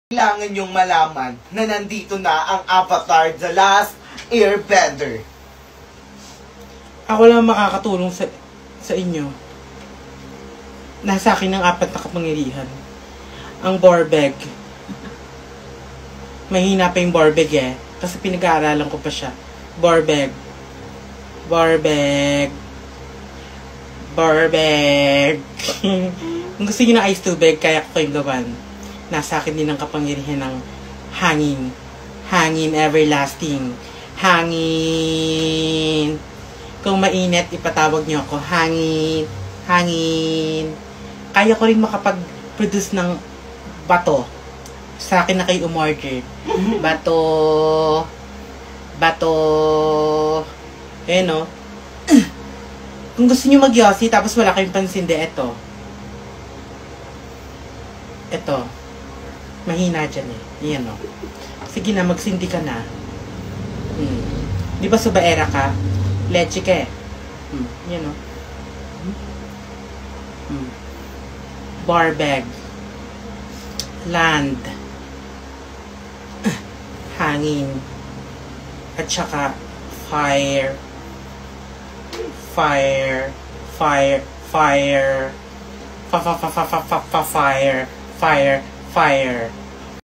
Kailangan nyong malaman na nandito na ang Avatar The Last Airbender. Ako lang makakatulong sa inyo. Nasa akin ang 4 na kapangyarihan. Ang Borbeg. Mahina pa yung Borbeg eh. Kasi pinag-aaralan ko pa siya. Borbeg. Borbeg. Borbeg. Kung gusto nyo ng ice tubig, kaya ko kayong gawan. Nasa akin din ang kapangyarihan ng hangin. Hangin everlasting. Hangin. Kung mainit, ipatawag nyo ako. Hangin. Hangin. Kaya ko rin makapag-produce ng bato. Sa akin na kayo umorder. Bato. Bato. Eh no? Kung gusto nyo mag-yossi, tapos wala kayong pansinde, eto. Eto. Mahina dyan eh. Yan o. Sige na, magsindi ka na. Di ba subaera ka? Leche ka eh. Yan o. Barbag. Land. Hangin. At saka fire. Fire. Fire. Fire. Fire. Fire. Fire.